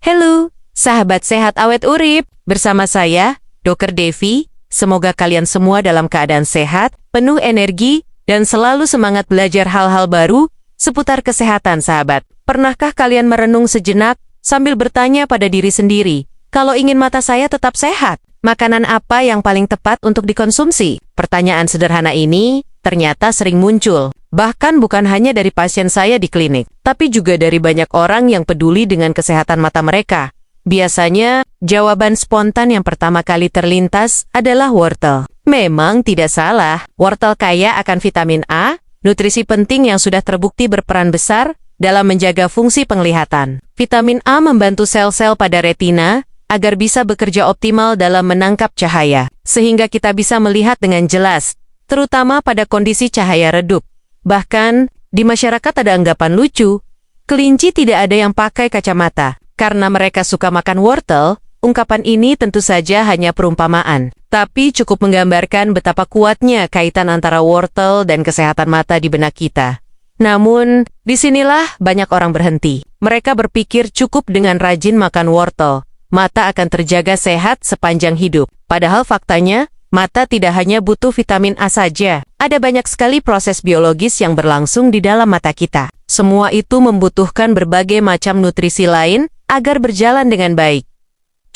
Halo, sahabat sehat awet urip. Bersama saya, Dr. Devi. Semoga kalian semua dalam keadaan sehat, penuh energi, dan selalu semangat belajar hal-hal baru seputar kesehatan, sahabat. Pernahkah kalian merenung sejenak sambil bertanya pada diri sendiri, kalau ingin mata saya tetap sehat, makanan apa yang paling tepat untuk dikonsumsi? Pertanyaan sederhana ini ternyata sering muncul. Bahkan bukan hanya dari pasien saya di klinik, tapi juga dari banyak orang yang peduli dengan kesehatan mata mereka. Biasanya, jawaban spontan yang pertama kali terlintas adalah wortel. Memang tidak salah, wortel kaya akan vitamin A, nutrisi penting yang sudah terbukti berperan besar dalam menjaga fungsi penglihatan. Vitamin A membantu sel-sel pada retina agar bisa bekerja optimal dalam menangkap cahaya, sehingga kita bisa melihat dengan jelas, terutama pada kondisi cahaya redup. Bahkan, di masyarakat ada anggapan lucu, kelinci tidak ada yang pakai kacamata. Karena mereka suka makan wortel, ungkapan ini tentu saja hanya perumpamaan. Tapi cukup menggambarkan betapa kuatnya kaitan antara wortel dan kesehatan mata di benak kita. Namun, disinilah banyak orang berhenti. Mereka berpikir cukup dengan rajin makan wortel, mata akan terjaga sehat sepanjang hidup. Padahal faktanya, mata tidak hanya butuh vitamin A saja. Ada banyak sekali proses biologis yang berlangsung di dalam mata kita. Semua itu membutuhkan berbagai macam nutrisi lain agar berjalan dengan baik.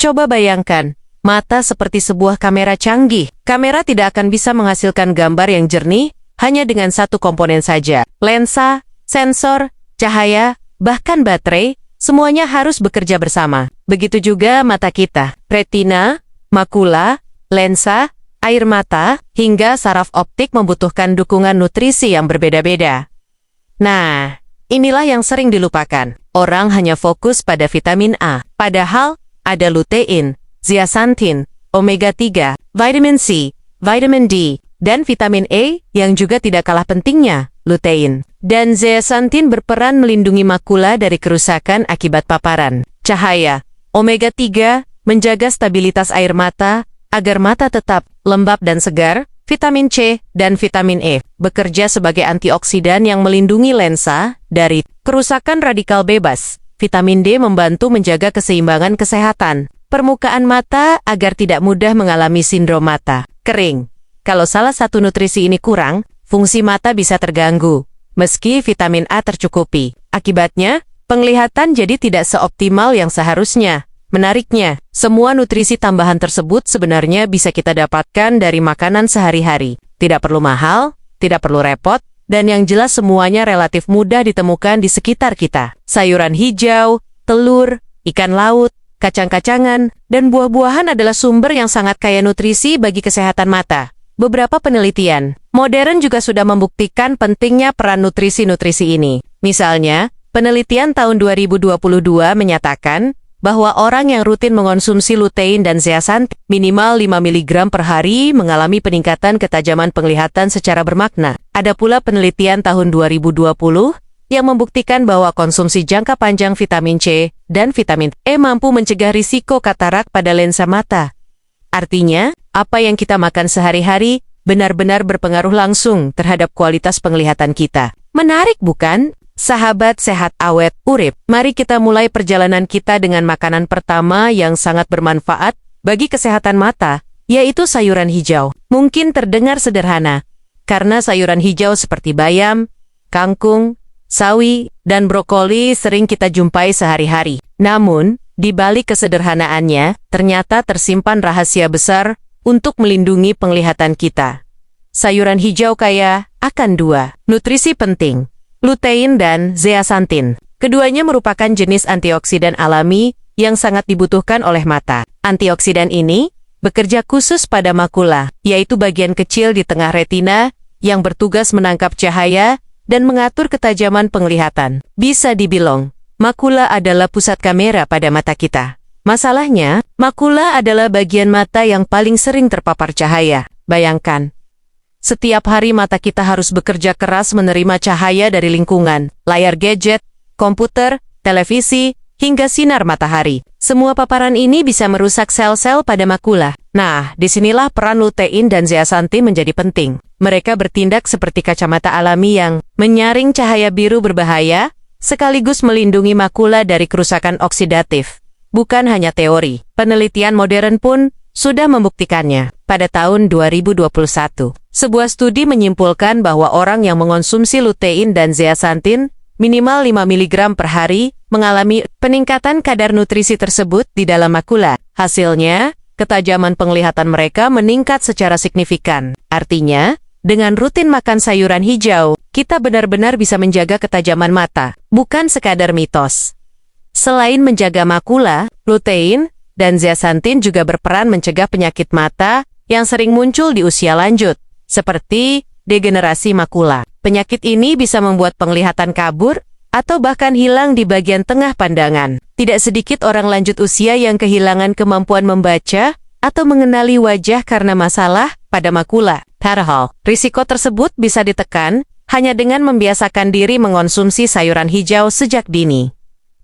Coba bayangkan, mata seperti sebuah kamera canggih. Kamera tidak akan bisa menghasilkan gambar yang jernih hanya dengan satu komponen saja. Lensa, sensor, cahaya, bahkan baterai, semuanya harus bekerja bersama. Begitu juga mata kita. Retina, makula, lensa, air mata, hingga saraf optik membutuhkan dukungan nutrisi yang berbeda-beda. Nah, inilah yang sering dilupakan. Orang hanya fokus pada vitamin A. Padahal, ada lutein, zeaxanthin, omega 3, vitamin C, vitamin D, dan vitamin E yang juga tidak kalah pentingnya, lutein. Dan zeaxanthin berperan melindungi makula dari kerusakan akibat paparan cahaya. Omega 3 menjaga stabilitas air mata, agar mata tetap lembab dan segar. Vitamin C dan vitamin E bekerja sebagai antioksidan yang melindungi lensa dari kerusakan radikal bebas. Vitamin D membantu menjaga keseimbangan kesehatan permukaan mata agar tidak mudah mengalami sindrom mata kering. Kalau salah satu nutrisi ini kurang, fungsi mata bisa terganggu, meski vitamin A tercukupi. Akibatnya, penglihatan jadi tidak seoptimal yang seharusnya. Menariknya, semua nutrisi tambahan tersebut sebenarnya bisa kita dapatkan dari makanan sehari-hari. Tidak perlu mahal, tidak perlu repot, dan yang jelas semuanya relatif mudah ditemukan di sekitar kita. Sayuran hijau, telur, ikan laut, kacang-kacangan, dan buah-buahan adalah sumber yang sangat kaya nutrisi bagi kesehatan mata. Beberapa penelitian modern juga sudah membuktikan pentingnya peran nutrisi-nutrisi ini. Misalnya, penelitian tahun 2022 menyatakan bahwa orang yang rutin mengonsumsi lutein dan zeaxanthin minimal 5 mg per hari mengalami peningkatan ketajaman penglihatan secara bermakna. Ada pula penelitian tahun 2020 yang membuktikan bahwa konsumsi jangka panjang vitamin C dan vitamin E mampu mencegah risiko katarak pada lensa mata. Artinya, apa yang kita makan sehari-hari benar-benar berpengaruh langsung terhadap kualitas penglihatan kita. Menarik bukan? Sahabat sehat awet urip, mari kita mulai perjalanan kita dengan makanan pertama yang sangat bermanfaat bagi kesehatan mata, yaitu sayuran hijau. Mungkin terdengar sederhana, karena sayuran hijau seperti bayam, kangkung, sawi, dan brokoli sering kita jumpai sehari-hari. Namun, di balik kesederhanaannya, ternyata tersimpan rahasia besar untuk melindungi penglihatan kita. Sayuran hijau kaya akan dua nutrisi penting, lutein dan zeaxanthin. Keduanya merupakan jenis antioksidan alami yang sangat dibutuhkan oleh mata. Antioksidan ini bekerja khusus pada makula, yaitu bagian kecil di tengah retina yang bertugas menangkap cahaya dan mengatur ketajaman penglihatan. Bisa dibilang, makula adalah pusat kamera pada mata kita. Masalahnya, makula adalah bagian mata yang paling sering terpapar cahaya. Bayangkan, setiap hari mata kita harus bekerja keras menerima cahaya dari lingkungan, layar gadget, komputer, televisi, hingga sinar matahari. Semua paparan ini bisa merusak sel-sel pada makula. Nah, disinilah peran lutein dan zeaxanthin menjadi penting. Mereka bertindak seperti kacamata alami yang menyaring cahaya biru berbahaya, sekaligus melindungi makula dari kerusakan oksidatif. bukan hanya teori. Penelitian modern pun sudah membuktikannya. Pada tahun 2021, sebuah studi menyimpulkan bahwa orang yang mengonsumsi lutein dan zeaxanthin minimal 5 mg per hari mengalami peningkatan kadar nutrisi tersebut di dalam makula. Hasilnya, ketajaman penglihatan mereka meningkat secara signifikan. Artinya, dengan rutin makan sayuran hijau, kita benar-benar bisa menjaga ketajaman mata, bukan sekadar mitos. Selain menjaga makula, lutein dan zeaxanthin juga berperan mencegah penyakit mata yang sering muncul di usia lanjut, seperti degenerasi makula. Penyakit ini bisa membuat penglihatan kabur atau bahkan hilang di bagian tengah pandangan. Tidak sedikit orang lanjut usia yang kehilangan kemampuan membaca atau mengenali wajah karena masalah pada makula. Padahal, risiko tersebut bisa ditekan hanya dengan membiasakan diri mengonsumsi sayuran hijau sejak dini.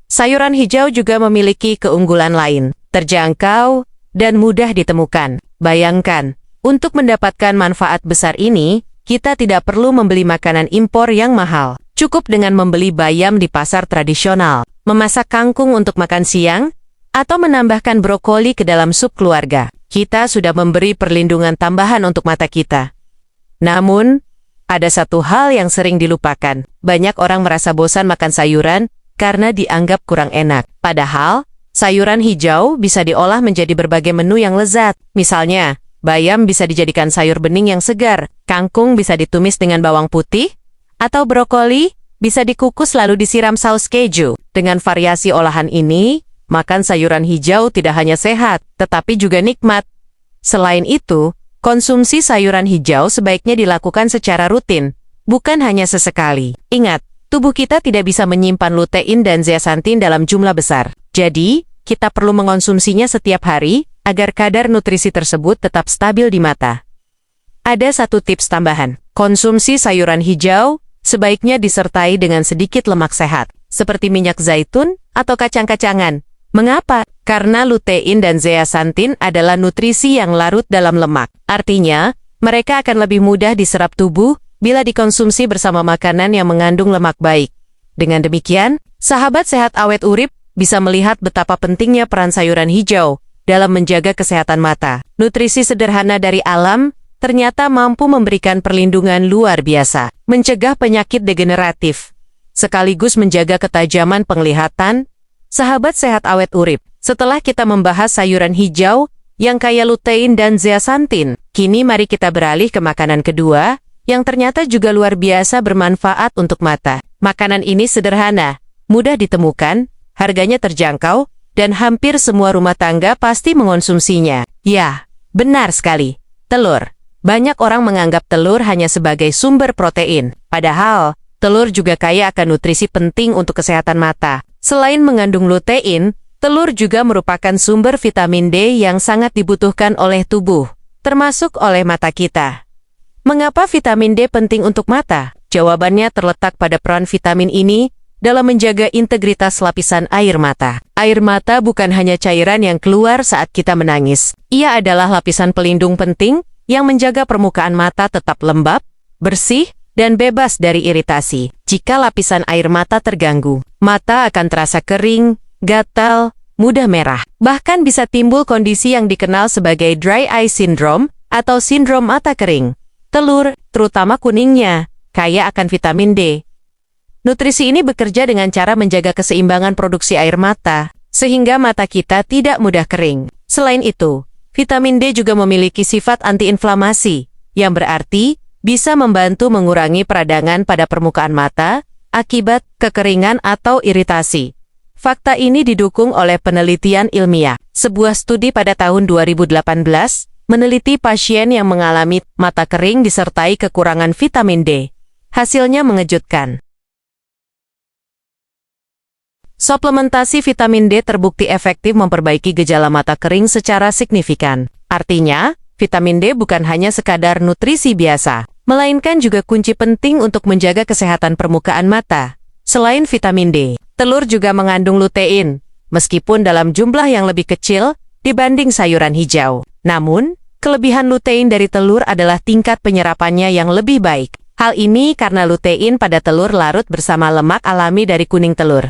Sayuran hijau juga memiliki keunggulan lain, terjangkau dan mudah ditemukan. Bayangkan, untuk mendapatkan manfaat besar ini, kita tidak perlu membeli makanan impor yang mahal. Cukup dengan membeli bayam di pasar tradisional, memasak kangkung untuk makan siang, atau menambahkan brokoli ke dalam sup keluarga. Kita sudah memberi perlindungan tambahan untuk mata kita. Namun, ada satu hal yang sering dilupakan. Banyak orang merasa bosan makan sayuran karena dianggap kurang enak. Padahal, sayuran hijau bisa diolah menjadi berbagai menu yang lezat. Misalnya, bayam bisa dijadikan sayur bening yang segar, kangkung bisa ditumis dengan bawang putih, atau brokoli bisa dikukus lalu disiram saus keju. Dengan variasi olahan ini, makan sayuran hijau tidak hanya sehat, tetapi juga nikmat. Selain itu, konsumsi sayuran hijau sebaiknya dilakukan secara rutin, bukan hanya sesekali. Ingat, tubuh kita tidak bisa menyimpan lutein dan zeaxanthin dalam jumlah besar. Jadi, kita perlu mengonsumsinya setiap hari agar kadar nutrisi tersebut tetap stabil di mata. Ada satu tips tambahan. Konsumsi sayuran hijau sebaiknya disertai dengan sedikit lemak sehat, seperti minyak zaitun atau kacang-kacangan. Mengapa? Karena lutein dan zeaxanthin adalah nutrisi yang larut dalam lemak. Artinya, mereka akan lebih mudah diserap tubuh bila dikonsumsi bersama makanan yang mengandung lemak baik. Dengan demikian, sahabat sehat awet urip bisa melihat betapa pentingnya peran sayuran hijau dalam menjaga kesehatan mata. Nutrisi sederhana dari alam ternyata mampu memberikan perlindungan luar biasa, mencegah penyakit degeneratif, sekaligus menjaga ketajaman penglihatan. Sahabat sehat awet urip, setelah kita membahas sayuran hijau yang kaya lutein dan zeaxanthin, kini mari kita beralih ke makanan kedua, yang ternyata juga luar biasa bermanfaat untuk mata. Makanan ini sederhana, mudah ditemukan, harganya terjangkau, dan hampir semua rumah tangga pasti mengonsumsinya. Ya, benar sekali, telur. Banyak orang menganggap telur hanya sebagai sumber protein, padahal telur juga kaya akan nutrisi penting untuk kesehatan mata. Selain mengandung lutein, telur juga merupakan sumber vitamin D yang sangat dibutuhkan oleh tubuh, termasuk oleh mata kita. Mengapa vitamin D penting untuk mata? Jawabannya terletak pada peran vitamin ini dalam menjaga integritas lapisan air mata. Air mata bukan hanya cairan yang keluar saat kita menangis. Ia adalah lapisan pelindung penting yang menjaga permukaan mata tetap lembab, bersih, dan bebas dari iritasi. Jika lapisan air mata terganggu, mata akan terasa kering, gatal, mudah merah. Bahkan bisa timbul kondisi yang dikenal sebagai dry eye syndrome atau sindrom mata kering. Telur, terutama kuningnya, kaya akan vitamin D. Nutrisi ini bekerja dengan cara menjaga keseimbangan produksi air mata, sehingga mata kita tidak mudah kering. Selain itu, vitamin D juga memiliki sifat antiinflamasi, yang berarti bisa membantu mengurangi peradangan pada permukaan mata akibat kekeringan atau iritasi. Fakta ini didukung oleh penelitian ilmiah. Sebuah studi pada tahun 2018 meneliti pasien yang mengalami mata kering disertai kekurangan vitamin D. Hasilnya mengejutkan. Suplementasi vitamin D terbukti efektif memperbaiki gejala mata kering secara signifikan. Artinya, vitamin D bukan hanya sekadar nutrisi biasa, melainkan juga kunci penting untuk menjaga kesehatan permukaan mata. Selain vitamin D, telur juga mengandung lutein, meskipun dalam jumlah yang lebih kecil dibanding sayuran hijau. Namun, kelebihan lutein dari telur adalah tingkat penyerapannya yang lebih baik. Hal ini karena lutein pada telur larut bersama lemak alami dari kuning telur,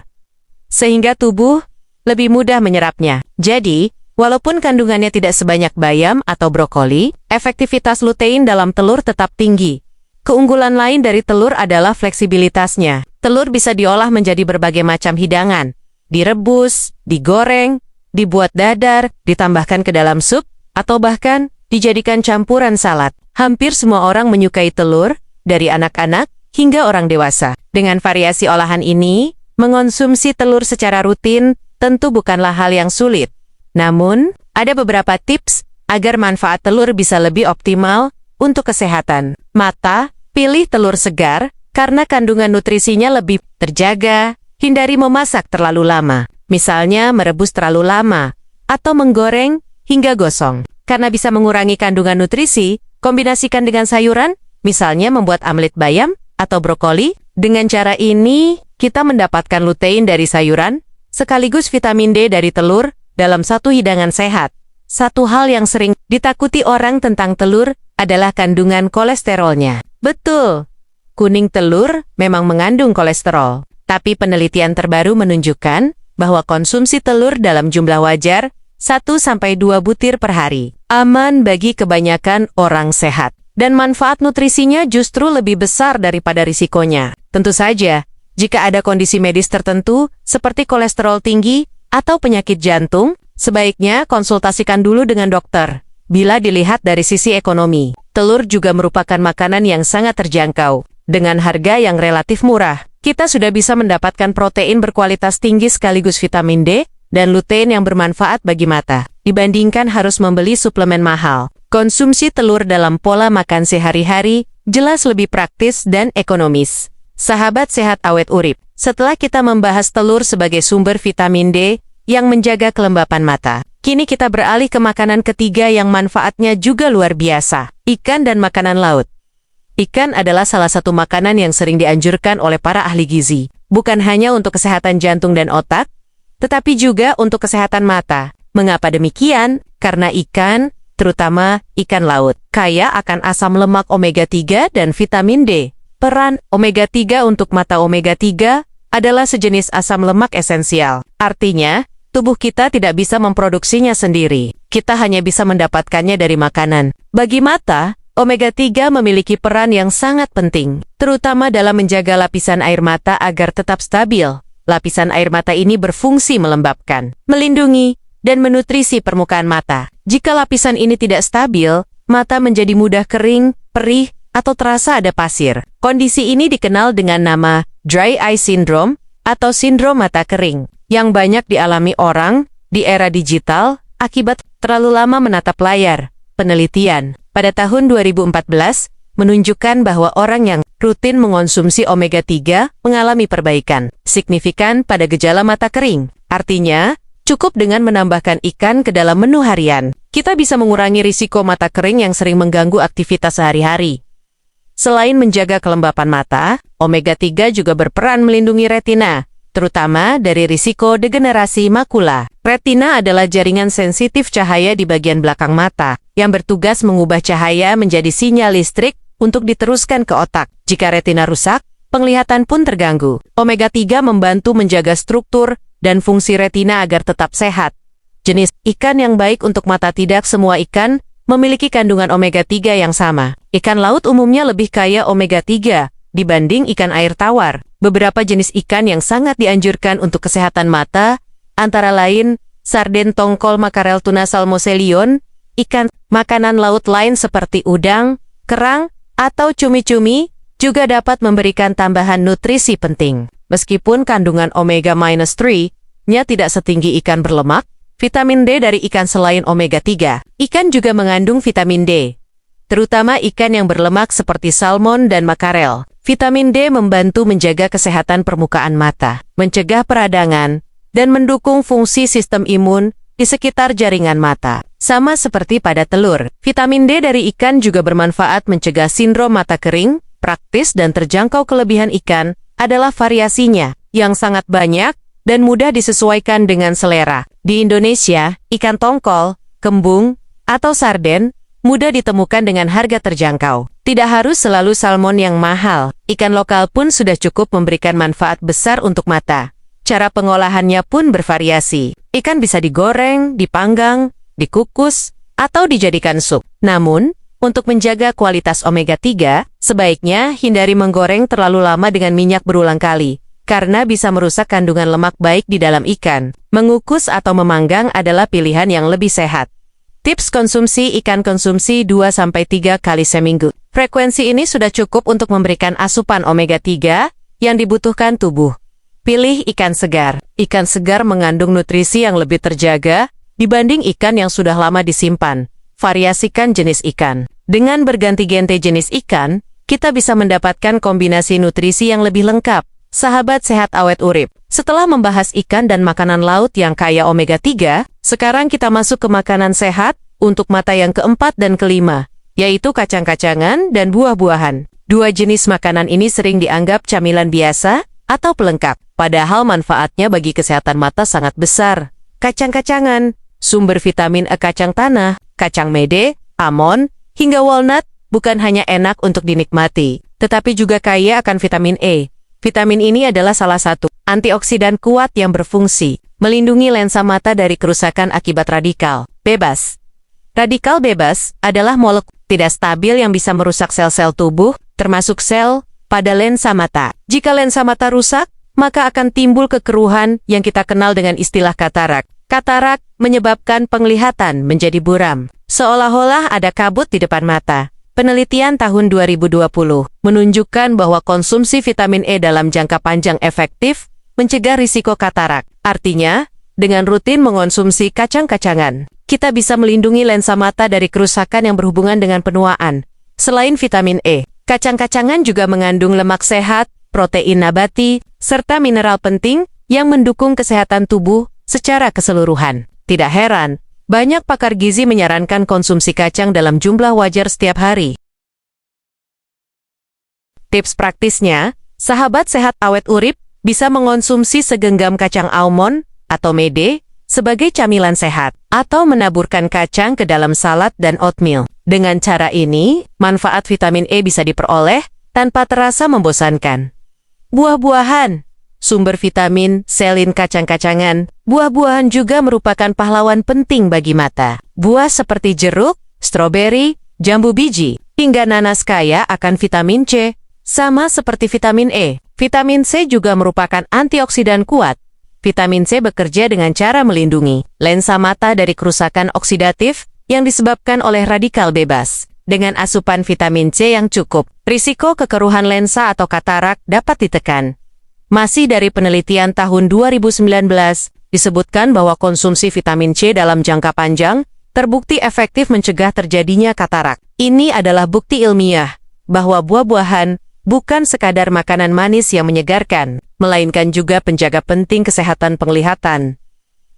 sehingga tubuh lebih mudah menyerapnya. Jadi, walaupun kandungannya tidak sebanyak bayam atau brokoli, efektivitas lutein dalam telur tetap tinggi. Keunggulan lain dari telur adalah fleksibilitasnya. Telur bisa diolah menjadi berbagai macam hidangan. Direbus, digoreng, dibuat dadar, ditambahkan ke dalam sup, atau bahkan dijadikan campuran salad. Hampir semua orang menyukai telur, dari anak-anak hingga orang dewasa. Dengan variasi olahan ini, mengonsumsi telur secara rutin tentu bukanlah hal yang sulit. Namun, ada beberapa tips agar manfaat telur bisa lebih optimal untuk kesehatan. Mata, pilih telur segar karena kandungan nutrisinya lebih terjaga. Hindari memasak terlalu lama, misalnya merebus terlalu lama, atau menggoreng hingga gosong. Karena bisa mengurangi kandungan nutrisi, kombinasikan dengan sayuran, misalnya membuat omelet bayam atau brokoli. Dengan cara ini, kita mendapatkan lutein dari sayuran, sekaligus vitamin D dari telur dalam satu hidangan sehat. Satu hal yang sering ditakuti orang tentang telur adalah kandungan kolesterolnya. Betul, kuning telur memang mengandung kolesterol. Tapi penelitian terbaru menunjukkan bahwa konsumsi telur dalam jumlah wajar 1-2 butir per hari aman bagi kebanyakan orang sehat. Dan manfaat nutrisinya justru lebih besar daripada risikonya. Tentu saja, jika ada kondisi medis tertentu seperti kolesterol tinggi atau penyakit jantung, sebaiknya konsultasikan dulu dengan dokter. Bila dilihat dari sisi ekonomi, telur juga merupakan makanan yang sangat terjangkau. Dengan harga yang relatif murah, kita sudah bisa mendapatkan protein berkualitas tinggi sekaligus vitamin D dan lutein yang bermanfaat bagi mata, dibandingkan harus membeli suplemen mahal. Konsumsi telur dalam pola makan sehari-hari jelas lebih praktis dan ekonomis. Sahabat sehat awet urip, setelah kita membahas telur sebagai sumber vitamin D yang menjaga kelembapan mata, kini kita beralih ke makanan ketiga yang manfaatnya juga luar biasa, ikan dan makanan laut. Ikan adalah salah satu makanan yang sering dianjurkan oleh para ahli gizi, bukan hanya untuk kesehatan jantung dan otak, tetapi juga untuk kesehatan mata. Mengapa demikian? Karena ikan, terutama ikan laut, kaya akan asam lemak omega 3 dan vitamin D. Peran omega 3 untuk mata omega 3 adalah sejenis asam lemak esensial. Artinya, tubuh kita tidak bisa memproduksinya sendiri. Kita hanya bisa mendapatkannya dari makanan. Bagi mata, omega 3 memiliki peran yang sangat penting, terutama dalam menjaga lapisan air mata agar tetap stabil. Lapisan air mata ini berfungsi melembabkan, melindungi, dan menutrisi permukaan mata. Jika lapisan ini tidak stabil, mata menjadi mudah kering, perih, atau terasa ada pasir. Kondisi ini dikenal dengan nama dry eye syndrome atau sindrom mata kering, yang banyak dialami orang di era digital akibat terlalu lama menatap layar. Penelitian pada tahun 2014 menunjukkan bahwa orang yang rutin mengonsumsi omega 3 mengalami perbaikan signifikan pada gejala mata kering. Artinya, cukup dengan menambahkan ikan ke dalam menu harian, kita bisa mengurangi risiko mata kering yang sering mengganggu aktivitas sehari-hari. Selain menjaga kelembapan mata, omega 3 juga berperan melindungi retina, terutama dari risiko degenerasi makula. Retina adalah jaringan sensitif cahaya di bagian belakang mata, yang bertugas mengubah cahaya menjadi sinyal listrik untuk diteruskan ke otak. Jika retina rusak, penglihatan pun terganggu. Omega 3 membantu menjaga struktur dan fungsi retina agar tetap sehat. Jenis ikan yang baik untuk mata tidak semua ikan memiliki kandungan omega 3 yang sama. Ikan laut umumnya lebih kaya omega 3 dibanding ikan air tawar. Beberapa jenis ikan yang sangat dianjurkan untuk kesehatan mata, antara lain sarden tongkol makarel tuna salmoselion, ikan makanan laut lain seperti udang, kerang, atau cumi-cumi, juga dapat memberikan tambahan nutrisi penting. Meskipun kandungan omega-3-nya tidak setinggi ikan berlemak, vitamin D dari ikan selain omega 3, ikan juga mengandung vitamin D. Terutama ikan yang berlemak seperti salmon dan makarel. Vitamin D membantu menjaga kesehatan permukaan mata, mencegah peradangan, dan mendukung fungsi sistem imun di sekitar jaringan mata. Sama seperti pada telur, vitamin D dari ikan juga bermanfaat mencegah sindrom mata kering. Praktis dan terjangkau kelebihan ikan adalah variasinya, yang sangat banyak dan mudah disesuaikan dengan selera. Di Indonesia, ikan tongkol, kembung, atau sarden mudah ditemukan dengan harga terjangkau. Tidak harus selalu salmon yang mahal, ikan lokal pun sudah cukup memberikan manfaat besar untuk mata. Cara pengolahannya pun bervariasi. Ikan bisa digoreng, dipanggang, dikukus, atau dijadikan sup. Namun, untuk menjaga kualitas omega-3, sebaiknya hindari menggoreng terlalu lama dengan minyak berulang kali, karena bisa merusak kandungan lemak baik di dalam ikan. Mengukus atau memanggang adalah pilihan yang lebih sehat. Tips konsumsi ikan: konsumsi 2-3 kali seminggu. Frekuensi ini sudah cukup untuk memberikan asupan omega-3 yang dibutuhkan tubuh. Pilih ikan segar. Ikan segar mengandung nutrisi yang lebih terjaga dibanding ikan yang sudah lama disimpan. Variasikan jenis ikan. Dengan berganti-ganti jenis ikan, kita bisa mendapatkan kombinasi nutrisi yang lebih lengkap. Sahabat sehat awet urip. Setelah membahas ikan dan makanan laut yang kaya omega-3, sekarang kita masuk ke makanan sehat untuk mata yang keempat dan kelima, yaitu kacang-kacangan dan buah-buahan. Dua jenis makanan ini sering dianggap camilan biasa atau pelengkap, padahal manfaatnya bagi kesehatan mata sangat besar. Kacang-kacangan, sumber vitamin E: kacang tanah, kacang mede, almond, hingga walnut, bukan hanya enak untuk dinikmati, tetapi juga kaya akan vitamin E. Vitamin ini adalah salah satu antioksidan kuat yang berfungsi melindungi lensa mata dari kerusakan akibat radikal bebas. Radikal bebas adalah molekul tidak stabil yang bisa merusak sel-sel tubuh, termasuk sel pada lensa mata. Jika lensa mata rusak, maka akan timbul kekeruhan yang kita kenal dengan istilah katarak. Katarak menyebabkan penglihatan menjadi buram, seolah-olah ada kabut di depan mata. Penelitian tahun 2020 menunjukkan bahwa konsumsi vitamin E dalam jangka panjang efektif mencegah risiko katarak. Artinya, dengan rutin mengonsumsi kacang-kacangan, kita bisa melindungi lensa mata dari kerusakan yang berhubungan dengan penuaan. Selain vitamin E, kacang-kacangan juga mengandung lemak sehat, protein nabati, serta mineral penting yang mendukung kesehatan tubuh secara keseluruhan. Tidak heran, banyak pakar gizi menyarankan konsumsi kacang dalam jumlah wajar setiap hari. Tips praktisnya, sahabat sehat awet urip bisa mengonsumsi segenggam kacang almond atau mede sebagai camilan sehat, atau menaburkan kacang ke dalam salad dan oatmeal. Dengan cara ini, manfaat vitamin E bisa diperoleh tanpa terasa membosankan. Buah-buahan, sumber vitamin, selin kacang-kacangan. Buah-buahan juga merupakan pahlawan penting bagi mata. Buah seperti jeruk, stroberi, jambu biji, hingga nanas kaya akan vitamin C, sama seperti vitamin E. Vitamin C juga merupakan antioksidan kuat. Vitamin C bekerja dengan cara melindungi lensa mata dari kerusakan oksidatif yang disebabkan oleh radikal bebas. Dengan asupan vitamin C yang cukup, risiko kekeruhan lensa atau katarak dapat ditekan. Masih dari penelitian tahun 2019, disebutkan bahwa konsumsi vitamin C dalam jangka panjang terbukti efektif mencegah terjadinya katarak. Ini adalah bukti ilmiah bahwa buah-buahan bukan sekadar makanan manis yang menyegarkan, melainkan juga penjaga penting kesehatan penglihatan.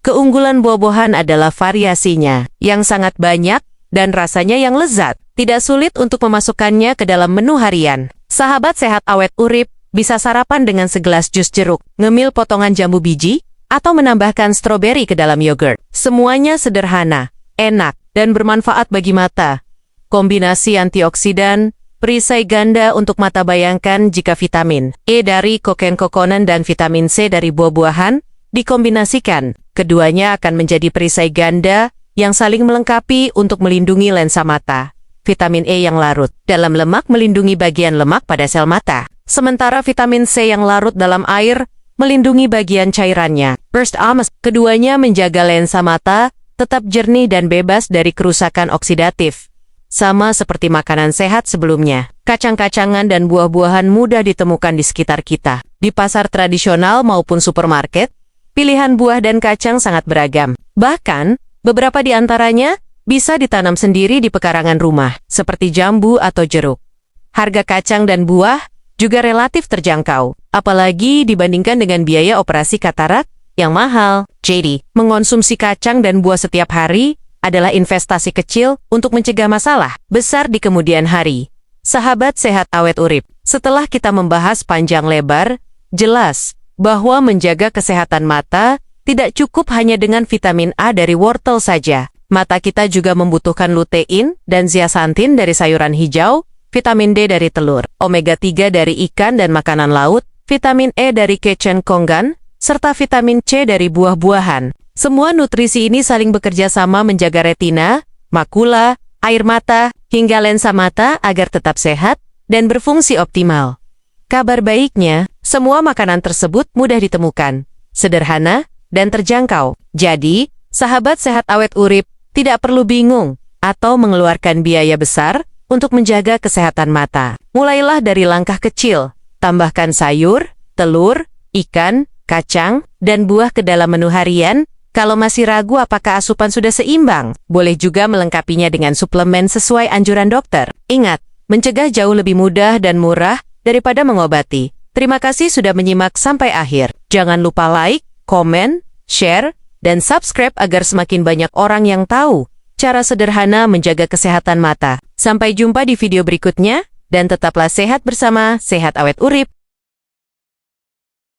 Keunggulan buah-buahan adalah variasinya yang sangat banyak dan rasanya yang lezat. Tidak sulit untuk memasukkannya ke dalam menu harian. Sahabat sehat awet urip bisa sarapan dengan segelas jus jeruk, ngemil potongan jambu biji, atau menambahkan stroberi ke dalam yogurt. Semuanya sederhana, enak, dan bermanfaat bagi mata. Kombinasi antioksidan, perisai ganda untuk mata. Bayangkan jika vitamin E dari kokonan dan vitamin C dari buah-buahan dikombinasikan. Keduanya akan menjadi perisai ganda yang saling melengkapi untuk melindungi lensa mata. Vitamin E yang larut dalam lemak melindungi bagian lemak pada sel mata, sementara vitamin C yang larut dalam air melindungi bagian cairannya. Burst Ames, keduanya menjaga lensa mata tetap jernih dan bebas dari kerusakan oksidatif. Sama seperti makanan sehat sebelumnya, kacang-kacangan dan buah-buahan mudah ditemukan di sekitar kita. Di pasar tradisional maupun supermarket, pilihan buah dan kacang sangat beragam. Bahkan, beberapa di antaranya bisa ditanam sendiri di pekarangan rumah, seperti jambu atau jeruk. Harga kacang dan buah juga relatif terjangkau, apalagi dibandingkan dengan biaya operasi katarak yang mahal. Jadi, mengonsumsi kacang dan buah setiap hari adalah investasi kecil untuk mencegah masalah besar di kemudian hari. Sahabat sehat awet urip, setelah kita membahas panjang lebar, jelas bahwa menjaga kesehatan mata tidak cukup hanya dengan vitamin A dari wortel saja. Mata kita juga membutuhkan lutein dan zeaxanthin dari sayuran hijau, vitamin D dari telur, omega 3 dari ikan dan makanan laut, vitamin E dari kacang kongan, serta vitamin C dari buah-buahan. Semua nutrisi ini saling bekerja sama menjaga retina, makula, air mata, hingga lensa mata agar tetap sehat dan berfungsi optimal. Kabar baiknya, semua makanan tersebut mudah ditemukan, sederhana, dan terjangkau. Jadi, sahabat sehat awet urip tidak perlu bingung atau mengeluarkan biaya besar untuk menjaga kesehatan mata. Mulailah dari langkah kecil, tambahkan sayur, telur, ikan, kacang, dan buah ke dalam menu harian. Kalau masih ragu apakah asupan sudah seimbang, boleh juga melengkapinya dengan suplemen sesuai anjuran dokter. Ingat, mencegah jauh lebih mudah dan murah daripada mengobati. Terima kasih sudah menyimak sampai akhir. Jangan lupa like, komen, share, dan subscribe agar semakin banyak orang yang tahu cara sederhana menjaga kesehatan mata. Sampai jumpa di video berikutnya, dan tetaplah sehat bersama Sehat Awet Urip.